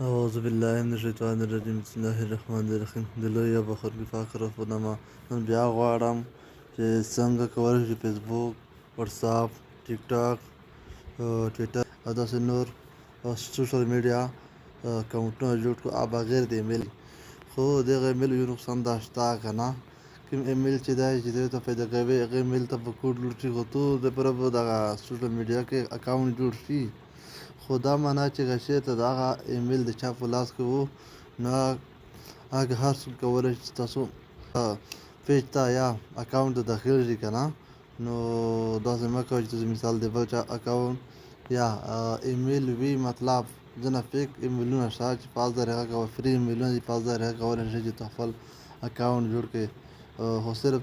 اعوذ بالله من الشیطان الرجیم بسم الله الرحمن الرحیم د لوی او بخښونکي په پاک رب په نامه نن بیا غواړم چې څنګه کولی شو فیسبوک واتساپ ټیک ټاک ټویټر او داسې نور سوشل میډیا اکاونټونه جوړ کړو بغیر د ایمیل خو دغه ایمیل یو نقصان دا شته که نه کوم ایمیل چې دی چې دوی ته پیدا کوي هغه ایمیل ته به کوډ لوډ شي خو تو دپاره به دغه سوشل میډیا کې اکاونټ جوړ شي خو دا معنا چې هغه شی ته د هغه ایمیل د چا په لاس کې و نو هغه هر څوک کولی شي چې تاسو پیج ته یا اکاونټ ته داخل شي که نه نو داسې مه کوئ چې تاسو مثال د بل چا اکاونټ یا ایمیل وي مطلب ځینې فیک ایمیلونه شته چې په هغه طریقه کوه فري ایمیلونه دي په هغه طریقه کولی شئ چې ته خپل اکاونټ جوړ کړې خو صرف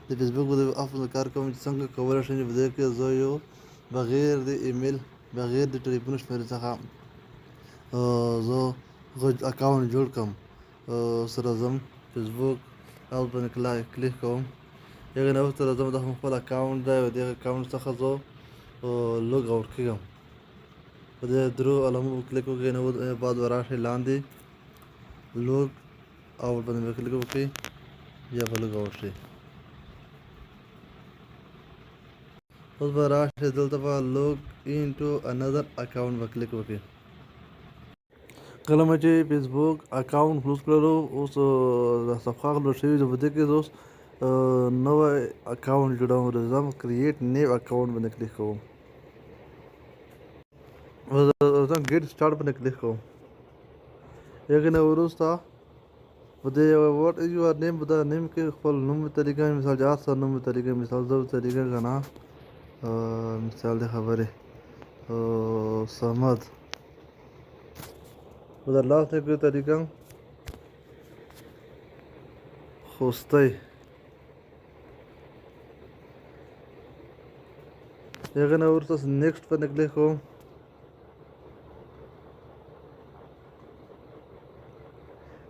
د فیسبوک د اپ کار کوم چې څنګه کولی شئ چې په دې کې زه یو بغیر د ایمیل بغیر د ټلیفون شمېرې څخه زه اکاونټ جوړ کړم سره ځم فیسبوک اپ باندې کلیک کوم هغې نه وروسته راځم دا خپل اکاونټ دی او دغه اکاونټ څخه زه لوګ آوټ کېږم په دې درو علامو به کلیک وکړئ نه بعد به راشئ لاندې لوګ آوټ باندې به کلیک وکړئ بیا به لوګ آوټ شئ اوس به راشئ دلته به لوګ ان ټو انذر اکاونټ به کلیک وکړئ کله مې چې فیسبوک اکاونټ کلوز کړلو اوس صفحه لوډ شوې ده په دې کې زه اوس نوی اکاونټ جوړوم راځم کریټ نیو اکاونټ باندې کلیک کوم راځم ګیټ سټارټ باندې کلیک کوم هغې نه وروسته په دې واټ از یور نیم په دغه نیم کې خپل نوم طریقه مثال جهاد سره نوم طریقه مثال زه طریقه که نه مثال د خبرې صمد په در لاس کې طریقه خوستی هغې نه وروسته نیکسټ باندې کلیک کوم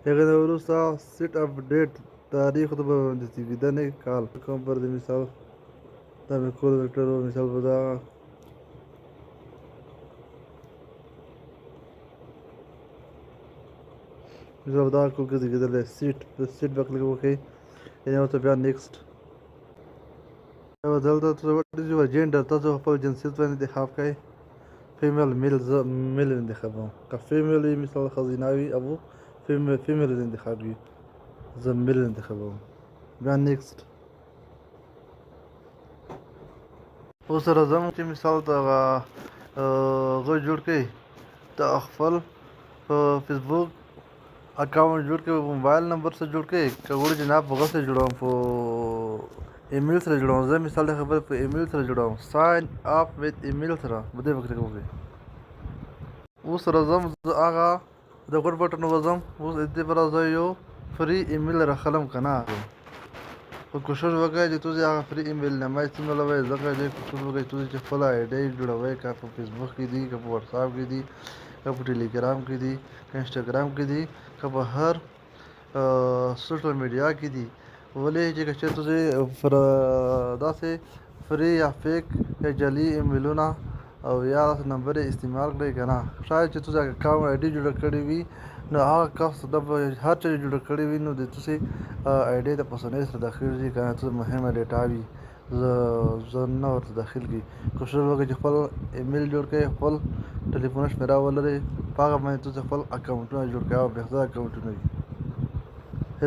هغې نه وروسته سیټ اپډیټ تاریخ ته به نصیبېدنې کال کوم پر د مثال دا مې کول ویکټر مثال به دا مثال به دا کول ګرځېدلی سیټ به کلیک وکړئ یعنې ورته بیا نیکسټ دلته واټ از یور جینډر تاسو خپل جنسیت باندې انتخاب کړئ فیمیل میل زه میل انتخابوم که فیمیل وي مثال ښځینه وي او فیمیل انتخاب وي زه میل انتخابوم بیا نیکسټ اوس راځم چې مثال دغه هغه جوړ کړئ د خپل فیسبوک اکاونټ جوړ کړئ په موبایل نمبر سره جوړ کړئ که غواړئ جناب په هغه سره جوړوم په ایمیل سره جوړوم زه مثال د خبرې په ایمیل سره جوړوم ساین اپ ویت ایمیل سره په دې به کلیک وکړئ اوس راځم زه هغه د غوټ بټن وځم اوس دې لپاره زه یو فري ایمیل راخلم که نه خو کوشش وکړئ چې تاسو هغه فري ایمیل نامه استعمالوئ ځکه چې کوشش وکړئ چې تاسو چې خپله آیډۍ جوړوئ که په فیسبوک کې دي که په واتساپ کې دي که په ټلیګرام کې دي که انسټاګرام کې دي که په هر سوشل میډیا کې دي ولې چې که چېرې تاسو پر داسې فري یا فیک یا جعلي ایمیلونه او یا داسې نمبر یې استعمال کړئ که نه شاید چې تاسو اکاونټ آیډي جوړه کړې وي نو هغه کس هر چا چې جوړه کړې وي نو د تاسې آیډۍ ته په اسانۍ سره داخل شي که نه تاسو مهمه ډیټا وي زه نه ورته داخل کړي کوشش وکړئ چې خپل ایمیل جوړ کړئ خپل ټلیفون شمېره ولرئ په هغه باندې تاسو خپل اکاونټونه جوړ کړئ او بهتره اکاونټونه وي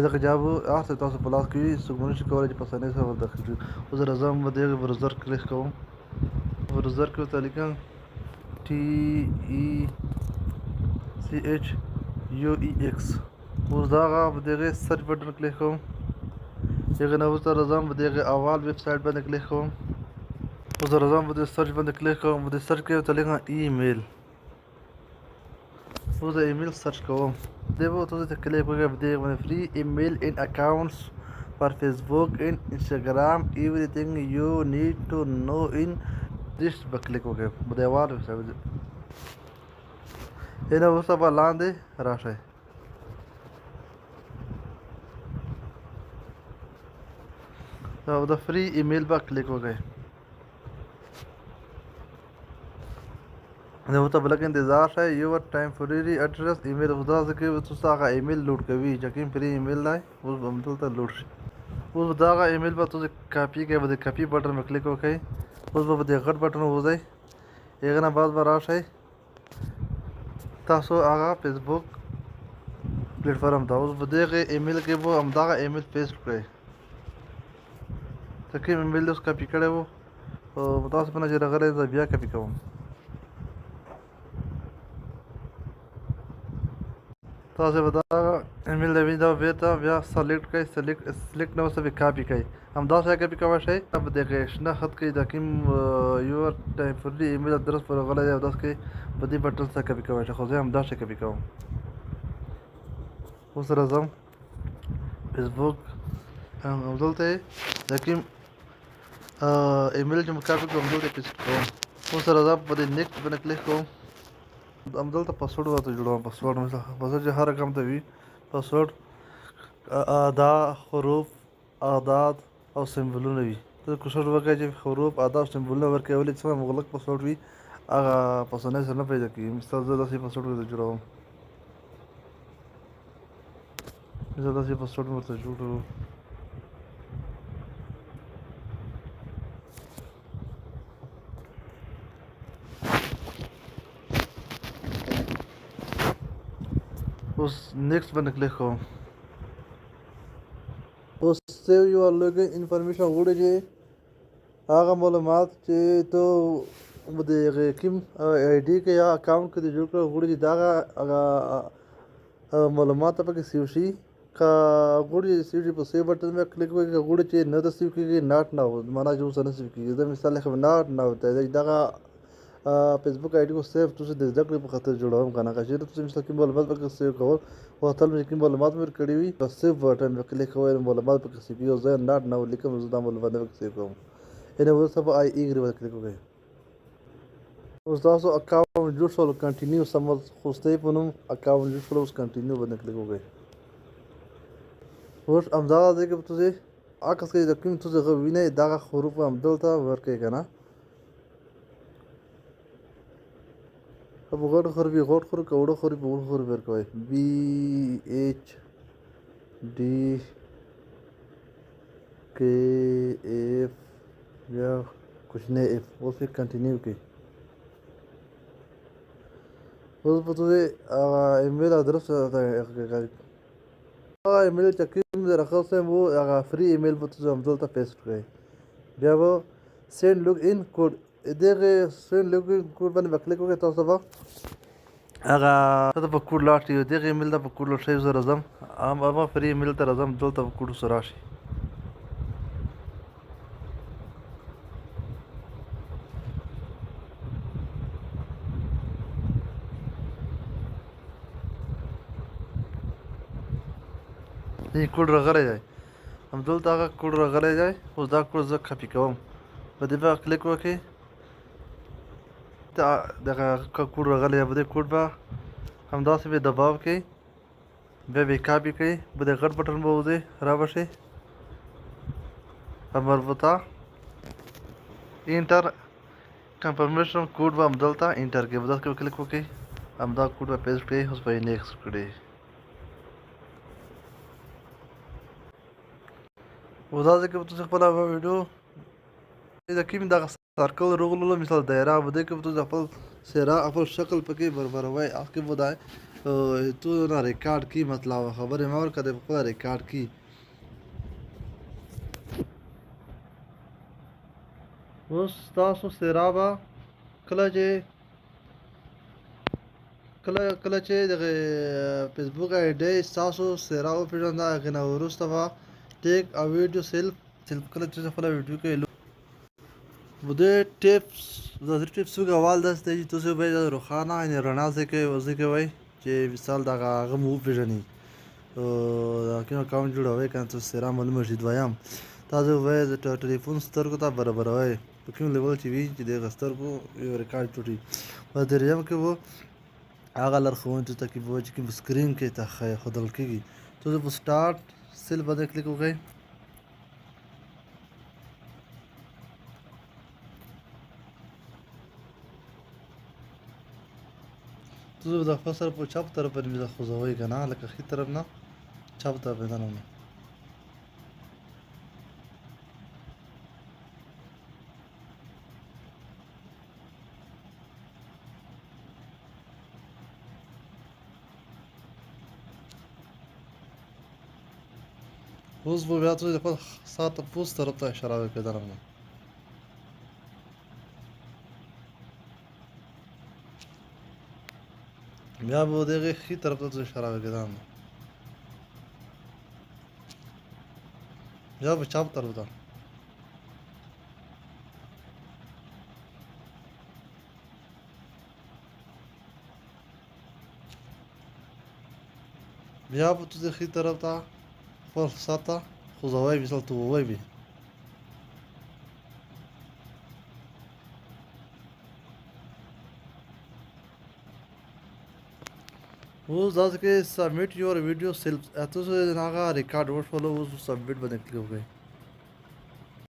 ځکه چې هر څه تاسو په لاس کې وي څوک نه شي کولی چې په اسانۍ سره ور داخل شي اوس راځم د هغې برزر کلیک کوم برزر کې ورته لیکم TECHUEX اوس د هغه په دغې سرچ بټن کلیک کوم هغې نه وروسته راځم په دغې اول ویب سایټ باندې کلیک کوم اوس راځم په دې سرچ باندې کلیک کوم په دې سرچ کې ورته لیکم ایمیل اوس د ایمیل سرچ کوم دې به تاسو ته کلیک وکړئ په دې باندې فري ایمیل ان اکاونټس فار فیسبوک ان انسټاګرام ایوریثینګ یو نیډ ټو نو ان دیس به کلیک وکړئ په دې اول ویب سایټ هنا وروسته به لاندې راشئ او د فري ایمیل به کلیک وکړئ دا ته بلک انتظار شای یور ټایمپورری اډرس ایمیل خدا ځکه تاسو هغه ایمیل لوډ کوي چې کوم پری ایمیل دی اوس به دلته لوډ شي. اوس دا هغه ایمیل به تاسو کاپی کوئ، به د کاپی بټن باندې کلیک وکړئ. اوس به د غټ بټن ووځئ، هغه نه بعد به راشئ تاسو هغه فیسبوک پلیټفارم ته. اوس په دغه ایمیل کې به همدغه ایمیل پیسټ کړئ چې کوم ایمیل اوس کاپی کړی و او تاسو په نظر راغلی زه بیا کاپی کوم. تاسو به دا ایمیل دی دا بیرته بیا سلیکټ کړئ، سلیکټ نه وسه به کاپی کړئ، همداسې کاپی کولی شئ. په دغه شنه خط کې د کوم یور ټایمپورری ایمیل ادرس پر راغلی دی او داسې کې په دې بټن سره کاپی کولی شئ، خو زه همداسې کاپی کوم. اوس راځم فیسبوک همدلته د کوم ایمیل چې مو کاپی کړم همدلته پیسټ کوم. اوس راځم په دې نیکسټ باندې کلیک کوم. همدلته پاسورډ ورته جوړوم. پاسورډ چې هر رقم ته وي پاسورډ اعداد حروف اعداد او سمبولونه وي. ته کوشش وکړئ چې حروف اعداد او سمبولونه ورکړئ، ولې څه مغلق پاسورډ وي هغه په اسانۍ سره نه پیدا کېږي. مثال زه داسې پاسورډ ورته جوړوم، زه داسې پاسورډ ورته جوړوم. اوس نیکسټ باندې کلیک کوم. اوس سیو یور لوګین انفارمیشن غواړي چې هغه معلومات چې ته د کوم آی ډي کې یا اکاونټ کې جوړ کړه غواړي چې دغه معلومات پکې سیو شي. که غواړي سیو شي په سیو بټن باندې کلیک وکړئ، که غواړي چې نه د سیو کېږي ناټ نه معنا چې اوس نه سیو کېږي. زه مثال لیکم ناټ نه دغه فیسبوک آی ډي کو صرف تاسو د زده کړې په خاطر جوړوم که نه. که چېرې تاسو مثلا کوم معلومات پکې سیو کول او تل مې کوم معلومات مې ورکړي وي په سیو بټن باندې کلیک کوئ معلومات پکې سیو کېږي. زه ناټ نه ولیکم، زه دا معلومات نه پکې سیو کوم. یعنې وروسته به آی ایګرې باندې کلیک وکړئ. اوس تاسو اکاونټ جوړ شول، کنټینیو سمز خوستی په نوم اکاونټ جوړ شول، اوس کنټینیو باندې کلیک وکړئ. اوس همدغه ځای کې به تاسو عکس کې د کوم تاسو هغه وینئ دغه حروف همدلته ورکړئ که نه. که په غټ حروف وي غټ حروف، که وړه حروف وي وړه حروف ورکوئ. بي ایچ ډي کې ایف یا کوچنی ایف. اوس یې کنټینیو کړئ. اوس به تاسو هغه ایمیل ادرس هغه ایمیل چې کوم ځای راخوستی و هغه فری ایمیل به تاسو همدلته پیسټ کړئ. بیا به سینډ لوګ ان کوډ دغه سینډ لوګ ان کوډ باندې به کلیک وکړئ. تاسو به هغه ته په کوډ لاړ شي، دغه ایمیل ته په کوډ لاړ شئ. زه راځم هغه فری ایمیل ته راځم، دلته په کوډ سره راشي. دې کوډ راغلی دی، همدلته هغه کوډ راغلی دی. اوس دا کوډ زه کاپي کوم، په دې به کلیک وکړئ. دغه کوډ راغلی دی، په دې کوډ به همداسې به دباو کړئ، بیا به یې کاپي کړئ، په دې غټ بټن به وځئ را به شئ مربوطه انټر کنفرمیشن کوډ به همدلته انټر کړئ، په داسې کې کلیک وکړئ، همدا کوډ به پیسټ کړئ. اوس به یې نیکسټ کړئ. اوس دا ځای کې به تاسو خپله ویډیو د کوم دغه سرکل راغلو مثال دایره په دې کې به تاسو خپل څهره خپل شکل پکې برابروئ. هغه کې به دا تو نه ریکارډ کی مطلب خبرې مه ورکړه، د خپله ریکارډ کی. اوس تاسو څهره به کله چې دغه فیسبوک آی ډي ستاسو څهره وپېژنده هغې نه وروسته به ټیک او ویډیو سیلف کله چې خپله ویډیو کوئ په دې ټیپس څخه اول داسې دی چې تاسو باید روښانه یعنې رڼا ځای کوئ چې مثال دغه هغه مو وپېژني. د کوم اکاونټ جوړوئ که نه تاسو څهره معلومه شي. دویم تاسو باید ټلیفون سترګو ته برابروئ په کوم لیول چې وي چې د هغه سترګو یو ریکارډ جوړي. په درېیم کې به هغه لارښوونکي ته کې به چې کوم سکرین کې ته ښودل کېږي. تاسو په سټارټ سیل باندې کلیک وکړئ. ته د خپل سره په چپ طرف باندې د خوځوي که نه لکه ښي طرف نه چپ طرف باندې دننه اوس به بیا ته د خپل ساته پوست طرف ته اشاره وکړې دننه بیا به د هغې ښي طرف ته اشاره وکړې دننه بیا به چپ طرف ته بیا به ته د ښي طرف ته خپل ساته خوځوی مثال توبوی وي اوس داسې کې سبمیټ یور ویډیو سیلف تاسو هغه ریکارډ وشولو اوس سبمیټ باندې کلیک وکړئ